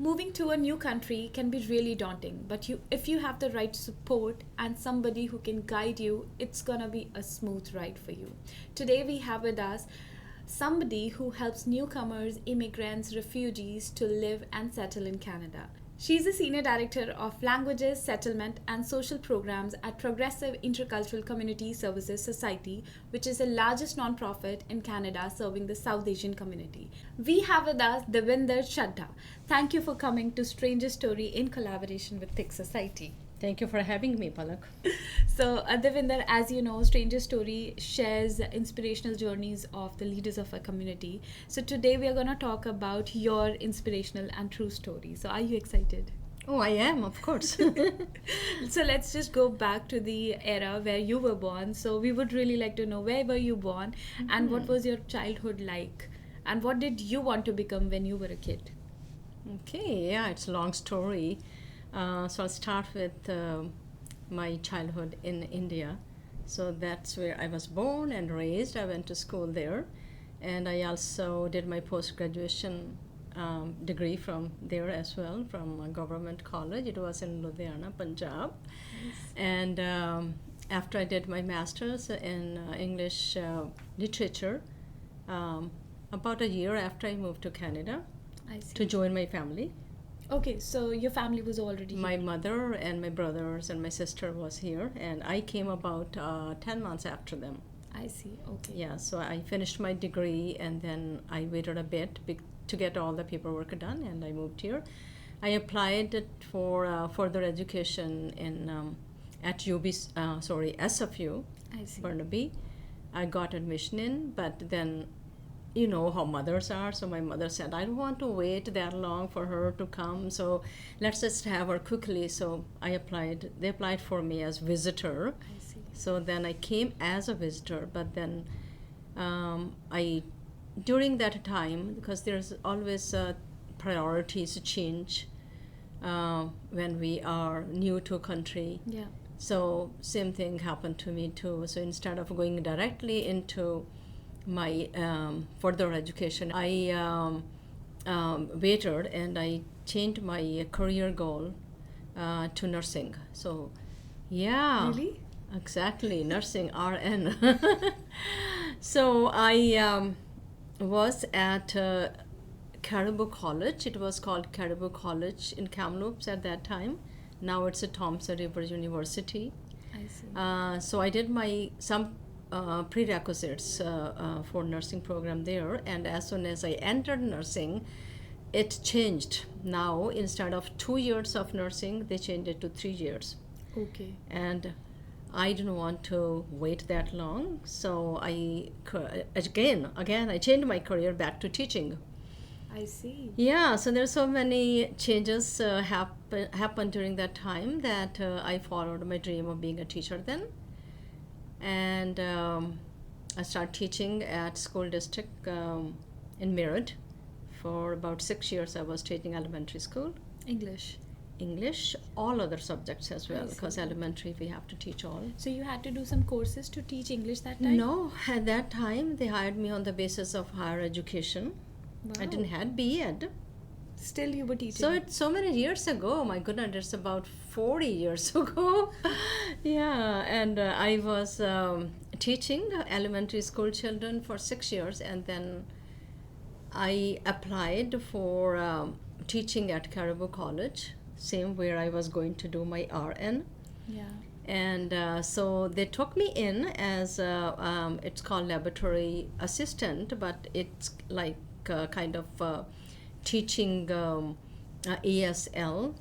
Moving to a new country can be really daunting, but if you have the right support and somebody who can guide you, it's gonna be a smooth ride for you. Today we have with us somebody who helps newcomers, immigrants, refugees to live and settle in Canada. She's a senior director of languages, settlement, and social programs at Progressive Intercultural Community Services Society, which is the largest nonprofit in Canada serving the South Asian community. We have with us Dinder. Thank you for coming to Stranger Story in collaboration with PICS Society. Thank you for having me, Phalak. So, Devinder, as you know, Stranger Story shares inspirational journeys of the leaders of our community. So, today we are going to talk about your inspirational and true story. So, are you excited? Oh, I am, of course. So, let's just go back to the era where you were born. So, we would really like to know where were you born and what was your childhood like? And what did you want to become when you were a kid? Okay, yeah, it's a long story. So I'll start with my childhood in India. So that's where I was born and raised. I went to school there, and I also did my post-graduation degree from there as well, from a government college. It was in Ludhiana, Punjab. Nice. And after I did my master's in English literature, about a year after I moved to Canada I see. to join my family. Okay, so your family was already My here. mother and my brothers and my sister was here, and I came about 10 months after them. I see. Okay. Yeah, so I finished my degree, and then I waited a bit to get all the paperwork done, and I moved here. I applied it for further education in at SFU, I see. Burnaby. I got admission in, but then you know how mothers are, so my mother said I don't want to wait that long for her to come, so let's just have her quickly. So I applied, they applied for me as visitor, I see. so then I came as a visitor. But then I during that time, because there's always priorities change when we are new to a country. Yeah. So same thing happened to me too. So instead of going directly into my further education, I waited and I changed my career goal to nursing. So, yeah. Really? Exactly, nursing RN. So I was at Caribou College. It was called Caribou College in Kamloops at that time. Now it's a Thompson River University. I see. So I did my some prerequisites for nursing program there, and as soon as I entered nursing, it changed. Now instead of 2 years of nursing, they changed it to 3 years, Okay. and I didn't want to wait that long, so again I changed my career back to teaching. I see. Yeah, so there's so many changes happened during that time that I followed my dream of being a teacher then. And I started teaching at school district in Meerut. For about 6 years I was teaching elementary school, English. English, all other subjects as well, I see. because elementary we have to teach all. So you had to do some courses to teach English that time? No, at that time they hired me on the basis of higher education. I Wow. didn't have B.Ed. Still you were teaching. So it's so many years ago. My goodness, it's about 40 years ago. Yeah, and I was teaching elementary school children for 6 years, and then I applied for teaching at Caribou College, same where I was going to do my RN. Yeah. And so they took me in as it's called laboratory assistant, but it's like kind of teaching ESL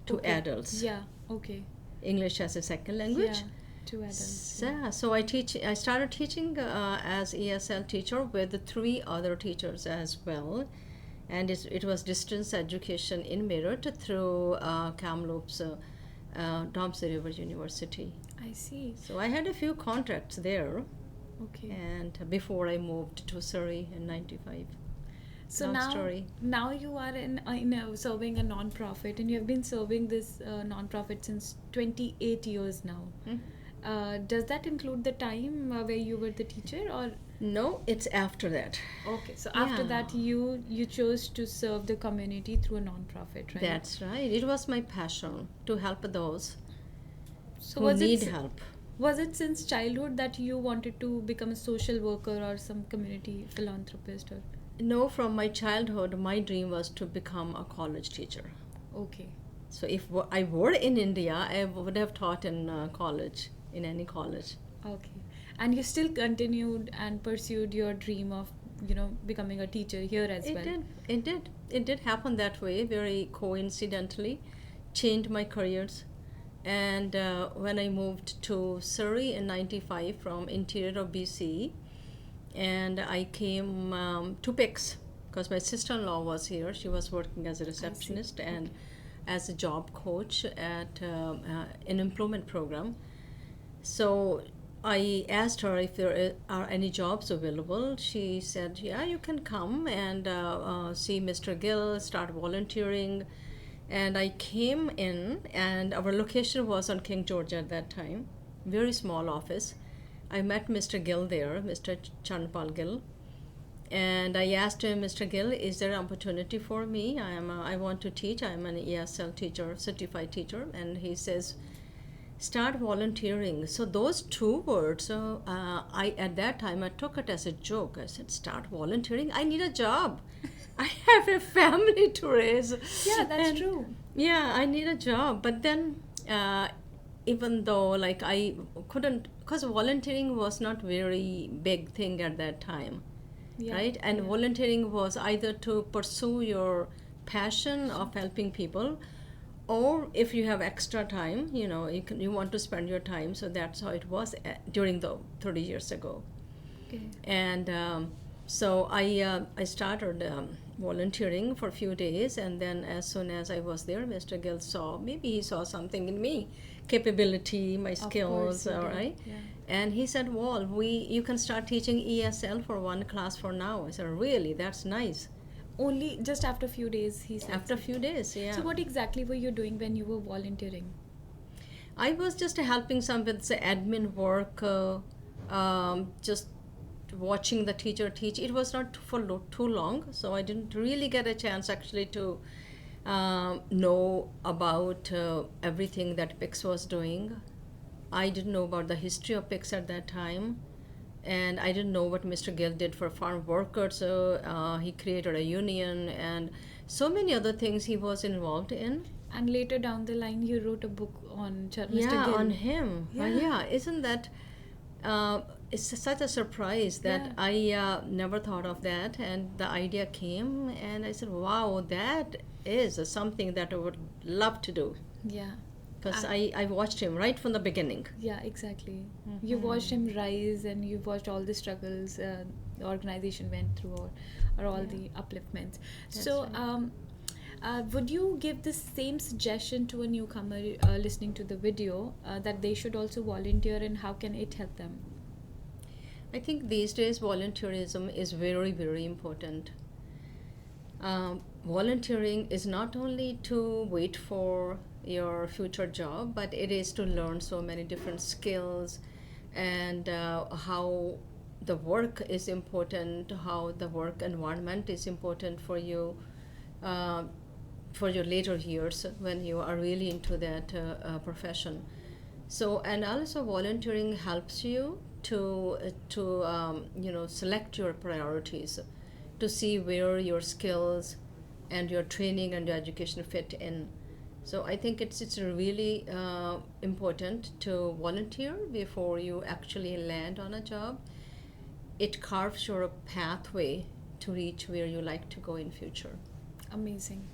to Okay. adults, Yeah. Okay. English as a second language. Yeah. To adults. So I started teaching as ESL teacher with 3 other teachers as well, and it was distance education in Meerut through Kamloops Thompson River University. I see. So I had a few contracts there, Okay. and before I moved to Surrey in '95. So Long now, story. now you are serving a non-profit, and you have been serving this non-profit since 28 years now. Hmm? Does that include the time where you were the teacher, or No, it's after that. okay? So after Yeah, that, you chose to serve the community through a non-profit, right? that's right. It was my passion to help those So who need help. was it since childhood that you wanted to become a social worker or some community philanthropist, or No, from my childhood, my dream was to become a college teacher. okay? So if I were in India, I would have taught in college, in any college. Okay. And you still continued and pursued your dream of, becoming a teacher here as It well. did. It did happen that way, very coincidentally. Changed my careers. And when I moved to Surrey in 95 from interior of BC, and I came to PICS because my sister-in-law was here. She was working as a I see. receptionist and Okay. as a job coach at an employment program. So I asked her if there are any jobs available. She said, "Yeah, you can come and see Mr. Gill, start volunteering." And I came in, and our location was on King George at that time, very small office. I met Mr. Gill there, Mr. Chanpal Gill, and I asked him, "Mr. Gill, is there an opportunity for me? I want to teach. I'm an ESL teacher, certified teacher." And he says, "Start volunteering." So those two words, I at that time I took it as a joke. I said, "Start volunteering? I need a job. I have a family to raise." Yeah, that's And true. yeah, I need a job. But then, even though like I couldn't, because volunteering was not very big thing at that time, Yeah. right? And Yeah. volunteering was either to pursue your passion of helping people, or if you have extra time, you want to spend your time. So that's how it was during the 30 years ago. Okay. And so I started volunteering for a few days, and then as soon as I was there, Mr. Gill saw, maybe he saw something in me, capability, my Of course skills, you all did. right. Yeah. And he said, "Well, you can start teaching ESL for one class for now." I said, "Really? That's nice." Only just after a few days he said. After a few days, yeah. So what exactly were you doing when you were volunteering? I was just helping some with the admin work, just watching the teacher teach. It was not for too long, so I didn't really get a chance actually to know about everything that PICS was doing. I didn't know about the history of PICS at that time, and I didn't know what Mr. Gill did for farm workers. So he created a union and so many other things he was involved in. And later down the line, you wrote a book on Mr. Yeah, Gill. on him. Yeah. Yeah, isn't that? It's such a surprise that Yeah. I never thought of that, and the idea came, and I said, "Wow, that is something that I would love to do." Yeah. Because Ah. I watched him right from the beginning. Yeah, exactly. You watched him rise, and you watched all the struggles the organization went through, or all Yeah. the upliftments. That's So, right. would you give the same suggestion to a newcomer listening to the video that they should also volunteer, and how can it help them? I think these days volunteerism is very, very important. Volunteering is not only to wait for your future job, but it is to learn so many different skills, and how the work is important, how the work environment is important for you, uh, for your later years when you are really into that profession. So, and also volunteering helps you to select your priorities, to see where your skills and your training and your education fit in. So I think it's really important to volunteer before you actually land on a job. It carves your pathway to reach where you like to go in future. Amazing.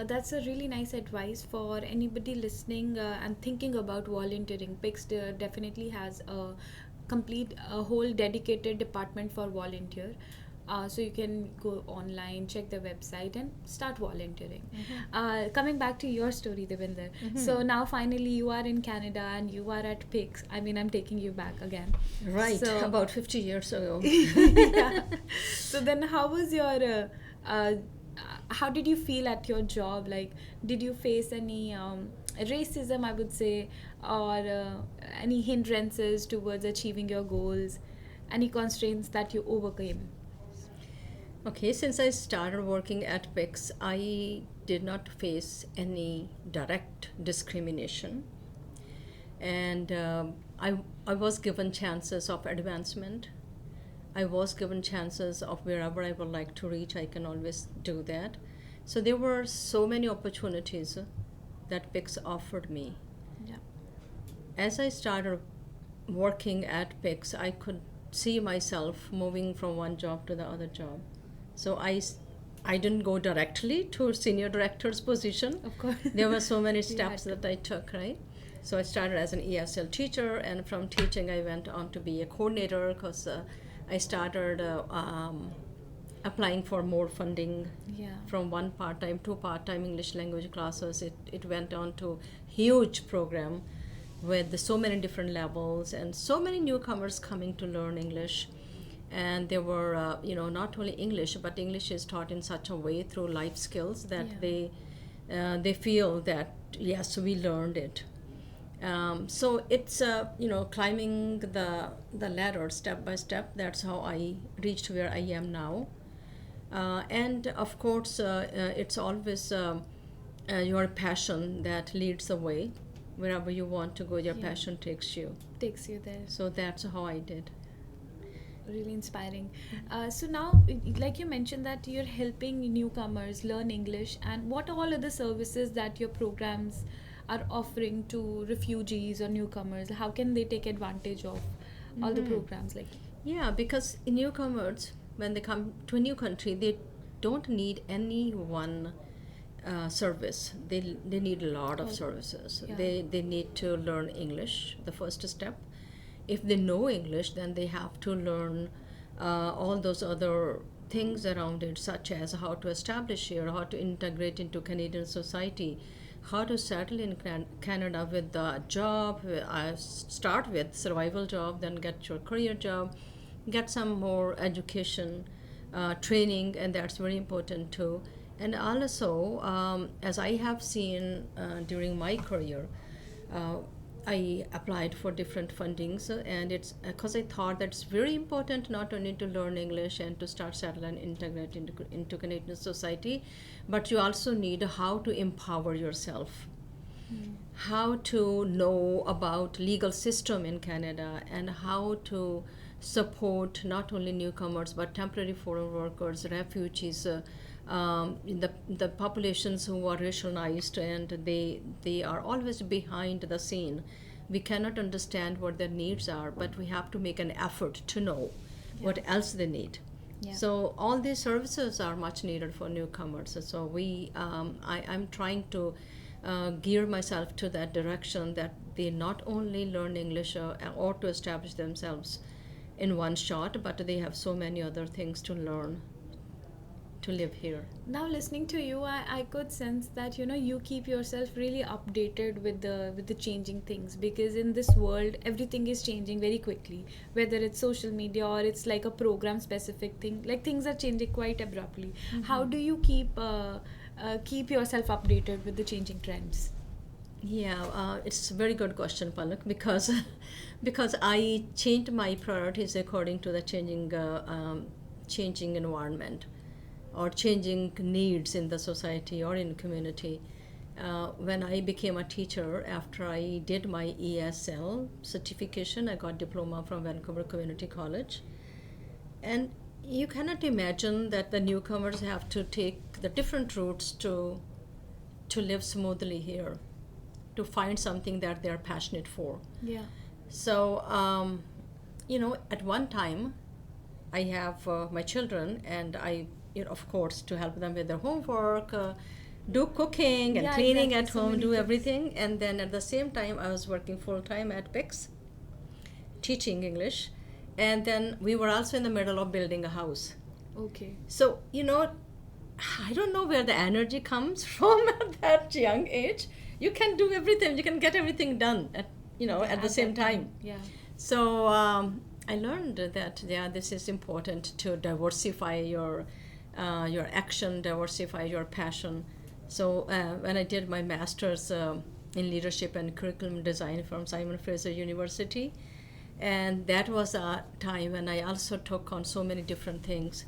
That's a really nice advice for anybody listening and thinking about volunteering. PICS definitely has a whole dedicated department for volunteer. So you can go online, check the website, and start volunteering. Coming back to your story, Devinder. So now finally you are in Canada and you are at PICS. I mean, I'm taking you back again. Right, So, about 50 years ago. yeah. So then, how was your how did you feel at your job? Like, did you face any racism, I would say, or any hindrances towards achieving your goals? Any constraints that you overcame? Okay, since I started working at PICS, I did not face any direct discrimination. And I was given chances of advancement. I was given chances of wherever I would like to reach, I can always do that. So there were so many opportunities that PICS offered me. Yeah. As I started working at PICS, I could see myself moving from one job to the other job. So I didn't go directly to senior director's position. Of course. There were so many You steps had to. that I took, right? So I started as an ESL teacher, and from teaching I went on to be a coordinator because I started applying for more funding Yeah. from one part-time to part-time English language classes. It went on to huge program with so many different levels and so many newcomers coming to learn English. And there were, not only English, but English is taught in such a way through life skills that Yeah. they feel that yes, we learned it. So it's climbing the ladder step by step. That's how I reached where I am now. And of course, it's always your passion that leads the way. Wherever you want to go, your Yeah. passion takes you. Takes you there. So that's how I did. Really inspiring. So now, like you mentioned, that you're helping newcomers learn English, and what all other services that your programs are offering to refugees or newcomers? How can they take advantage of all the programs? Like, Yeah, because newcomers, when they come to a new country, they don't need any one service. They need a lot of Oh, services. yeah. They need to learn English, the first step. If they know English, then they have to learn all those other things around it, such as how to establish here, how to integrate into Canadian society, how to settle in Canada with a job. Start with survival job, then get your career job, get some more education, training, and that's very important too. And also, as I have seen during my career, uh, I applied for different fundings, and it's because I thought that it's very important not only to learn English and to start settle and integrate into Canadian society, but you also need how to empower yourself, how to know about legal system in Canada, and how to support not only newcomers but temporary foreign workers, refugees, the populations who are racialized, and they are always behind the scene. We cannot understand what their needs are, but we have to make an effort to know what else they need. Yeah. So all these services are much needed for newcomers. So I'm trying to gear myself to that direction, that they not only learn English or to establish themselves in one shot, but they have so many other things to learn to live here. now listening to you, I could sense that you keep yourself really updated with the changing things, because in this world everything is changing very quickly, whether it's social media or it's like a program specific thing. Like, things are changing quite abruptly. How do you keep yourself updated with the changing trends? Yeah, it's a very good question, Phalak, because because I changed my priorities according to the changing environment or changing needs in the society or in community. When I became a teacher, after I did my ESL certification, I got diploma from Vancouver Community College, and you cannot imagine that the newcomers have to take the different routes to live smoothly here, to find something that they're passionate for. Yeah. So, at one time, I have my children, and of course, to help them with their homework, do cooking and Yeah, cleaning exactly. at So home, many do things. everything. And then at the same time, I was working full time at PICS, teaching English. And then we were also in the middle of building a house. Okay. So, I don't know where the energy comes from at that young age. You can do everything, you can get everything done at the same that time. Yeah. So I learned that this is important to diversify your your action, diversify your passion. So when I did my master's in leadership and curriculum design from Simon Fraser University, and that was a time when I also took on so many different things.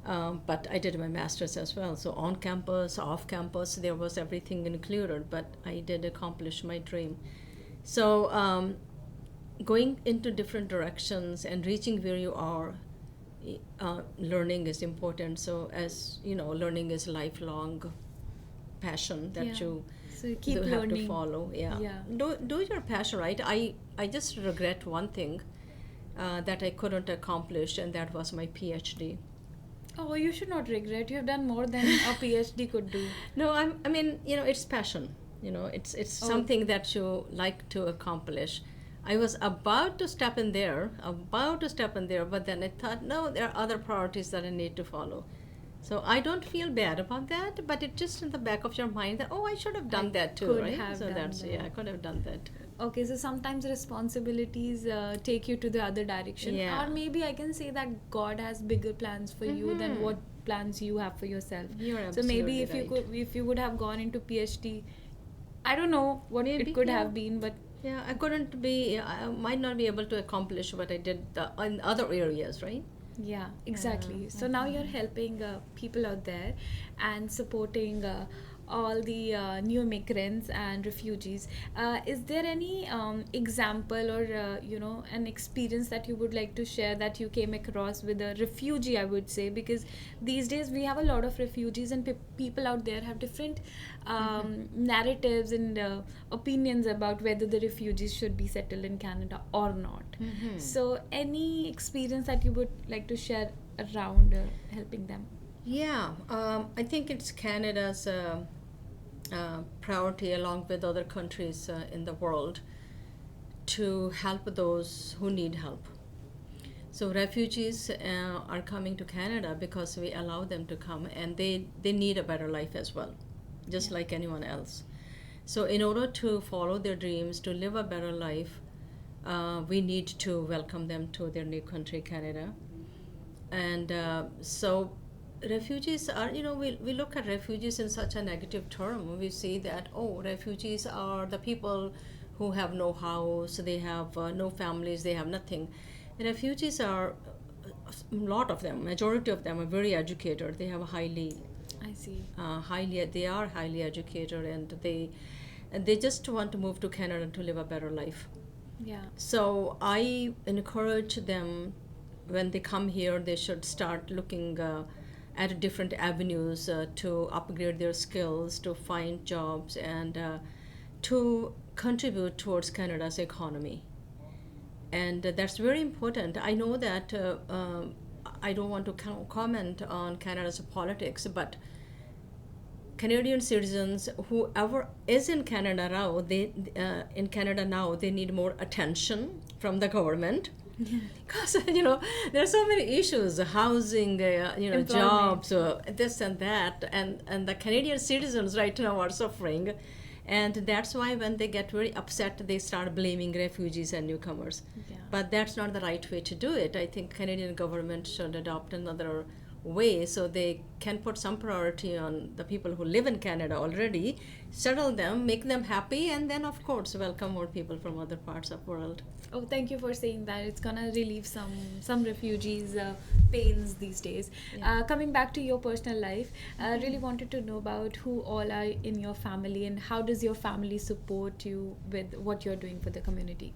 But I did my master's as well. So on campus, off campus, there was everything included, but I did accomplish my dream. So going into different directions and reaching where you are, learning is important. So as you know, learning is lifelong passion that Yeah. you So you keep do have to learning. follow. Yeah. Yeah. Do your passion, right? I just regret one thing that I couldn't accomplish, and that was my PhD. Oh, you should not regret. You have done more than a PhD could do. No, I mean, it's passion. It's Oh. something that you like to accomplish. I was about to step in there, but then I thought, no, there are other priorities that I need to follow. So I don't feel bad about that, but it's just in the back of your mind that, oh, I should have done I that too, could right? have So done that's, that. yeah, I could have done that. Okay, so sometimes responsibilities take you to the other direction, Yeah. or maybe I can say that God has bigger plans for you than Mhm. what plans you have for yourself. You're So maybe absolutely if you right. could, if you would have gone into PhD, I don't know what Maybe, it could yeah. have been, but Yeah, I might not be able to accomplish what I did in other areas, right? yeah, exactly. So now you're helping people out there and supporting all the new migrants and refugees. Is there any example or an experience that you would like to share that you came across with a refugee? I would say, because these days we have a lot of refugees and people out there have different narratives and opinions about whether the refugees should be settled in Canada or not. Mhm. So, any experience that you would like to share around helping them? Yeah, I think it's Canada's priority, along with other countries in the world, to help those who need help. So refugees are coming to Canada because we allow them to come, and they need a better life as well, just Yeah. like anyone else. So in order to follow their dreams, to live a better life, we need to welcome them to their new country, Canada. And so refugees are, we look at refugees in such a negative term. We see that, oh, refugees are the people who have no house, they have no families, they have nothing. Refugees are, a lot of them, majority of them are very educated. They have a I see. they are highly educated, and they just want to move to Canada to live a better life. Yeah. So I encourage them, when they come here, they should start looking at different avenues to upgrade their skills, to find jobs, and to contribute towards Canada's economy. And that's very important. I know that I don't want to comment on Canada's politics, but Canadian citizens, whoever is in Canada now, they need more attention from the government, because there are so many issues: housing, Employment. jobs, this and that, and the Canadian citizens right now are suffering, and that's why when they get very upset, they start blaming refugees and newcomers. Yeah. But that's not the right way to do it. I think Canadian government should adopt another way, so they can put some priority on the people who live in Canada already, settle them, make them happy, and then of course welcome more people from other parts of the world. Oh, thank you for saying that. It's gonna relieve some refugees' pains these days. Yeah. Coming back to your personal life, I really wanted to know about who all are in your family and how does your family support you with what you're doing for the community?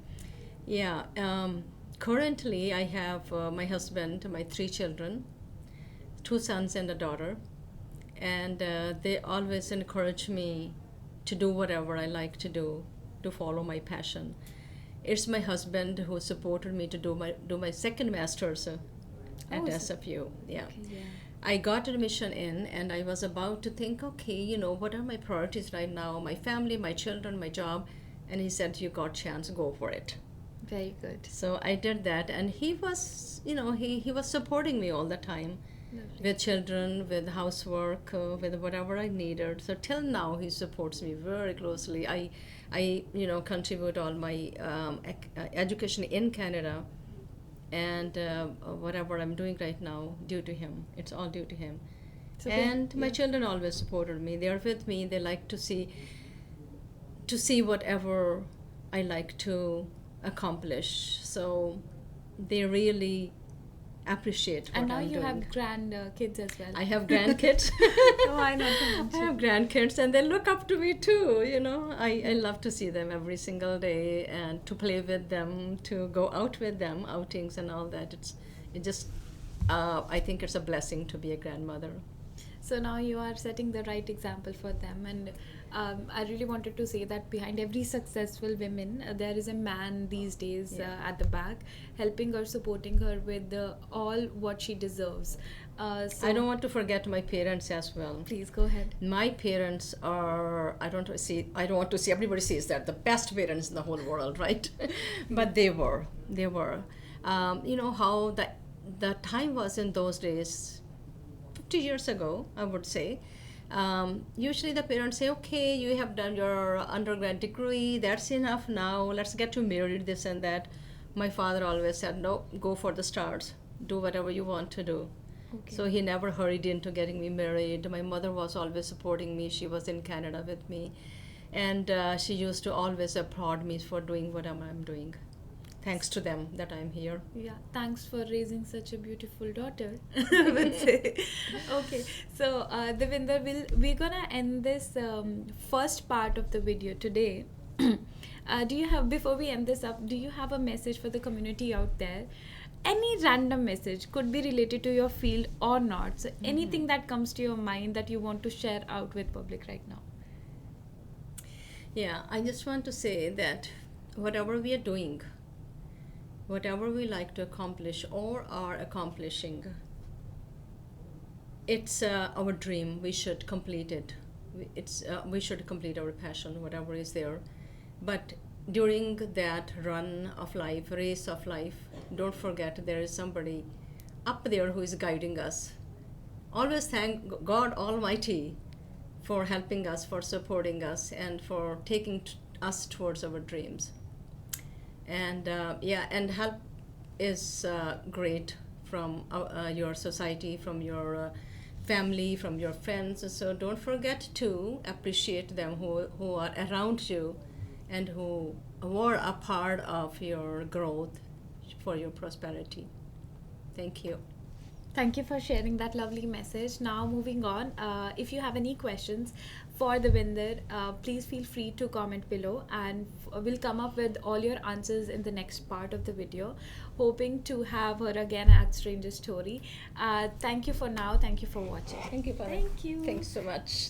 Yeah, currently I have my husband, my 3 children, 2 sons and a daughter, and they always encourage me to do whatever I like to do, to follow my passion. It's my husband who supported me to do my second master's at Oh, so- SFU. Yeah. Okay, yeah. I got admission in, and I was about to think, okay, what are my priorities right now? My family, my children, my job. And he said, you got chance, go for it. Very good. So I did that, and he was, he was supporting me all the time Lovely. with children, with housework, with whatever I needed. So till now, he supports me very closely. I contribute all my education in Canada, and whatever I'm doing right now, due to him. It's all due to him. So And my children always supported me. They are with me. They like to see whatever I like to accomplish. So they really appreciate what And now I'm you doing. have grand kids as well. I have grandkids. Why not to I mention? have grandkids, and they look up to me too. I love to see them every single day and to play with them, to go out with them, outings and all that. It just I think it's a blessing to be a grandmother. So now you are setting the right example for them, and I really wanted to say that behind every successful woman, there is a man these days at the back, helping her, supporting her with all what she deserves. So I don't want to forget my parents as well. please go ahead. My parents are, I don't want to see, everybody says that, the best parents in the whole world, right? But they were. You know how the time was in those days, 50 years ago, I would say. Usually the parents say, okay, you have done your undergrad degree, that's enough now, let's get you married, this and that. My father always said, no, go for the stars, do whatever you want to do. Okay. So he never hurried into getting me married. My mother was always supporting me. She was in Canada with me. And she used to always applaud me for doing what I'm doing. Thanks to them that I'm here. Yeah, thanks for raising such a beautiful daughter. I would say. Okay, so Devinder, we're gonna end this first part of the video today. Do you have, before we end this up, do you have a message for the community out there? Any random message, could be related to your field or not. So anything that comes to your mind that you want to share out with public right now. Yeah, I just want to say that whatever we are doing, whatever we like to accomplish or are accomplishing, it's our dream. We should complete it. We should complete our passion, whatever is there. But during that run of life, race of life, don't forget there is somebody up there who is guiding us. Always thank God Almighty for helping us, for supporting us, and for taking us towards our dreams. And and help is great from your society, from your family, from your friends. So don't forget to appreciate them who are around you and who were a part of your growth, for your prosperity. Thank you. Thank you for sharing that lovely message. Now, moving on, if you have any questions for Devinder, please feel free to comment below, and we'll come up with all your answers in the next part of the video. Hoping to have her again at Stranger Story. Thank you for now. Thank you for watching. Thank you, Phalak. Thank you. Thanks so much.